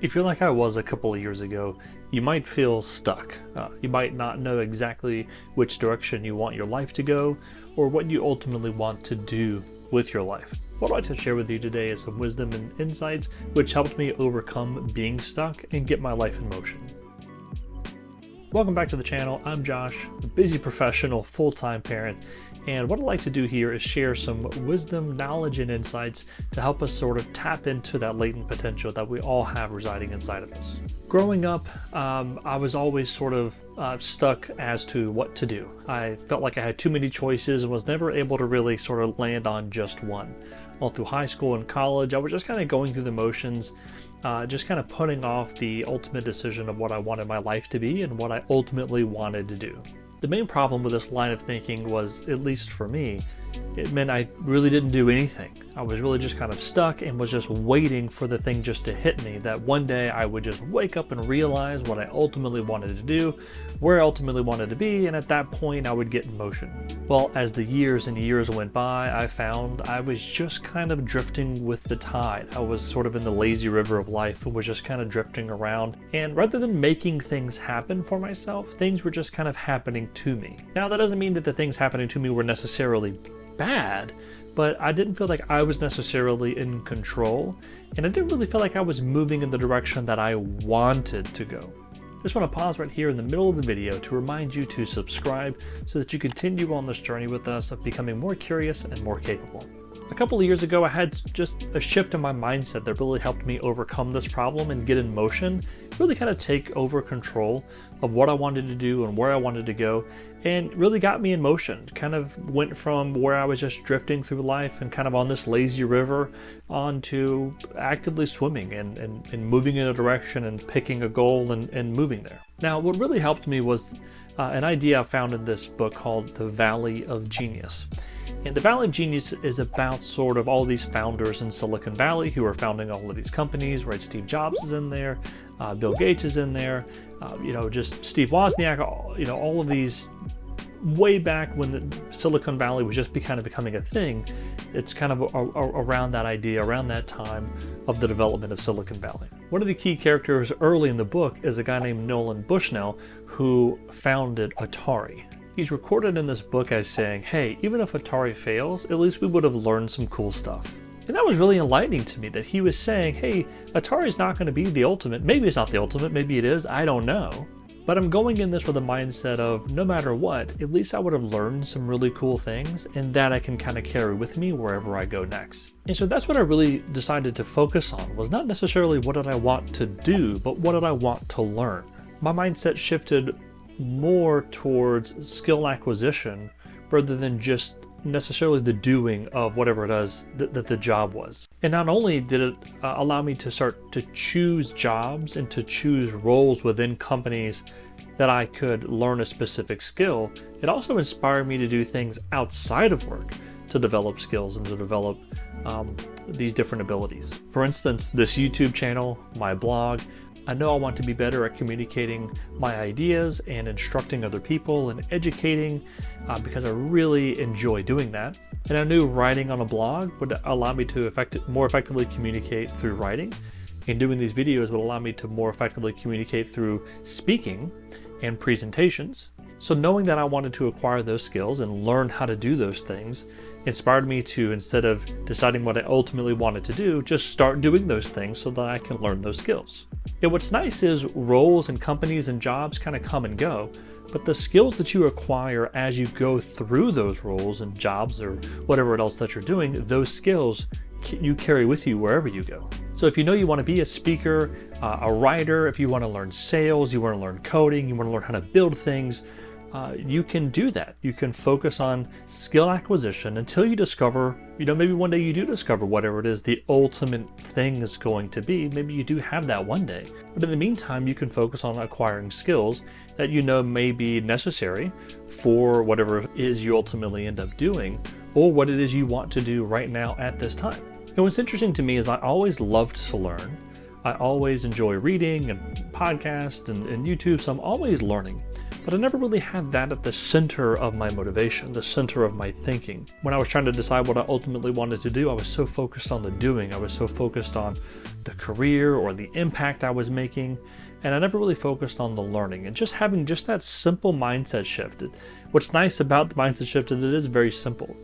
If you're like I was a couple of years ago, you might feel stuck. You might not know exactly which direction you want your life to go or what you ultimately want to do with your life. What I'd like to share with you today is some wisdom and insights which helped me overcome being stuck and get my life in motion. Welcome back to the channel. I'm Josh, a busy professional, full-time parent, and what I'd like to do here is share some wisdom, knowledge, and insights to help us sort of tap into that latent potential that we all have residing inside of us. Growing up, I was always sort of stuck as to what to do. I felt like I had too many choices and was never able to really sort of land on just one. All through high school and college, I was just kind of going through the motions, just kind of putting off the ultimate decision of what I wanted my life to be and what I ultimately wanted to do. The main problem with this line of thinking was, at least for me, it meant I really didn't do anything. I was really just kind of stuck and was just waiting for the thing just to hit me, that one day I would just wake up and realize what I ultimately wanted to do, where I ultimately wanted to be, and at that point I would get in motion. Well, as the years and years went by, I found I was just kind of drifting with the tide. I was sort of in the lazy river of life and was just kind of drifting around. And rather than making things happen for myself, things were just kind of happening to me. Now, that doesn't mean that the things happening to me were necessarily bad, but I didn't feel like I was necessarily in control, and I didn't really feel like I was moving in the direction that I wanted to go. Just want to pause right here in the middle of the video to remind you to subscribe so that you continue on this journey with us of becoming more curious and more capable. A couple of years ago, I had just a shift in my mindset that really helped me overcome this problem and get in motion, really kind of take over control of what I wanted to do and where I wanted to go, and really got me in motion. Kind of went from where I was just drifting through life and kind of on this lazy river onto actively swimming and moving in a direction and picking a goal and moving there. Now, what really helped me was an idea I found in this book called The Valley of Genius. And the Valley of Genius is about sort of all these founders in Silicon Valley who are founding all of these companies, right? Steve Jobs is in there, Bill Gates is in there, just Steve Wozniak, all of these way back when the Silicon Valley was just kind of becoming a thing. It's kind of around that idea, around that time of the development of Silicon Valley. One of the key characters early in the book is a guy named Nolan Bushnell who founded Atari. He's recorded in this book as saying, hey, even if Atari fails, at least we would have learned some cool stuff. And that was really enlightening to me, that he was saying, hey, Atari's not going to be the ultimate. Maybe it's not the ultimate, maybe it is, I don't know. But I'm going in this with a mindset of no matter what, at least I would have learned some really cool things, and that I can kind of carry with me wherever I go next. And so that's what I really decided to focus on, was not necessarily what did I want to do, but what did I want to learn. My mindset shifted more towards skill acquisition rather than just necessarily the doing of whatever it is that the job was. And not only did it allow me to start to choose jobs and to choose roles within companies that I could learn a specific skill, it also inspired me to do things outside of work to develop skills and to develop these different abilities. For instance, this YouTube channel, my blog, I know I want to be better at communicating my ideas and instructing other people and educating because I really enjoy doing that. And I knew writing on a blog would allow me to more effectively communicate through writing. And doing these videos would allow me to more effectively communicate through speaking and presentations. So knowing that I wanted to acquire those skills and learn how to do those things inspired me to, instead of deciding what I ultimately wanted to do, just start doing those things so that I can learn those skills. And what's nice is roles and companies and jobs kind of come and go, but the skills that you acquire as you go through those roles and jobs or whatever else that you're doing, those skills you carry with you wherever you go. So if you know you want to be a speaker, a writer, if you want to learn sales, you want to learn coding, you want to learn how to build things, you can do that. You can focus on skill acquisition until you discover, maybe one day you do discover whatever it is the ultimate thing is going to be. Maybe you do have that one day. But in the meantime, you can focus on acquiring skills that may be necessary for whatever it is you ultimately end up doing, or what it is you want to do right now at this time. And what's interesting to me is I always loved to learn. I always enjoy reading and podcasts and YouTube, so I'm always learning. But I never really had that at the center of my motivation, the center of my thinking. When I was trying to decide what I ultimately wanted to do, I was so focused on the doing. I was so focused on the career or the impact I was making, and I never really focused on the learning. And just having just that simple mindset shift. What's nice about the mindset shift is it is very simple.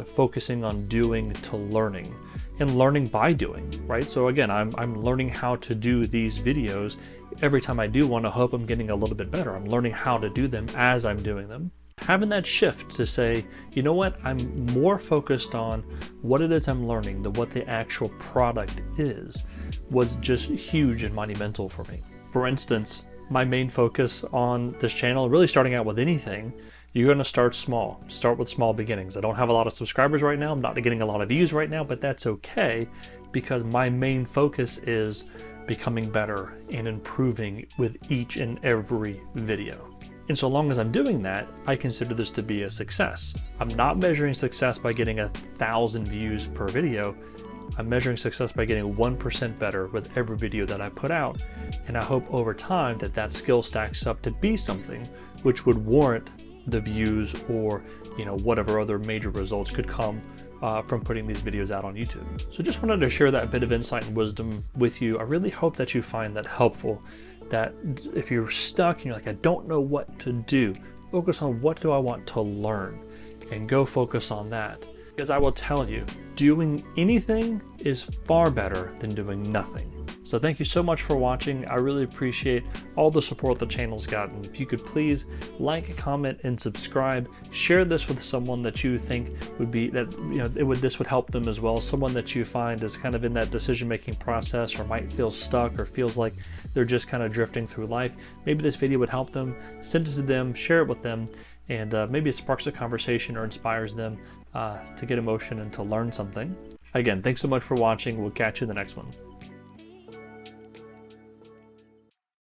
Focusing on doing to learning, and learning by doing, right? So again, I'm learning how to do these videos. Every time I do one, I hope I'm getting a little bit better. I'm learning how to do them as I'm doing them. Having that shift to say, you know what, I'm more focused on what it is I'm learning than what the actual product is, was just huge and monumental for me. For instance, my main focus on this channel, really starting out with anything, you're going to start small. Start with small beginnings. I don't have a lot of subscribers right now. I'm not getting a lot of views right now, but that's okay because my main focus is becoming better and improving with each and every video. And so long as I'm doing that, I consider this to be a success. I'm not measuring success by getting 1,000 views per video. I'm measuring success by getting 1% better with every video that I put out. And I hope over time that skill stacks up to be something which would warrant the views or whatever other major results could come from putting these videos out on YouTube. So just wanted to share that bit of insight and wisdom with you. I really hope that you find that helpful, that if you're stuck and you're like, I don't know what to do, focus on what do I want to learn and go focus on that. Because I will tell you, doing anything is far better than doing nothing. So thank you so much for watching. I really appreciate all the support the channel's gotten. If you could please like, comment, and subscribe. Share this with someone that you think would be, this would help them as well. Someone that you find is kind of in that decision-making process or might feel stuck or feels like they're just kind of drifting through life. Maybe this video would help them. Send it to them, share it with them, and maybe it sparks a conversation or inspires them to get emotion and to learn something. Again, thanks so much for watching. We'll catch you in the next one.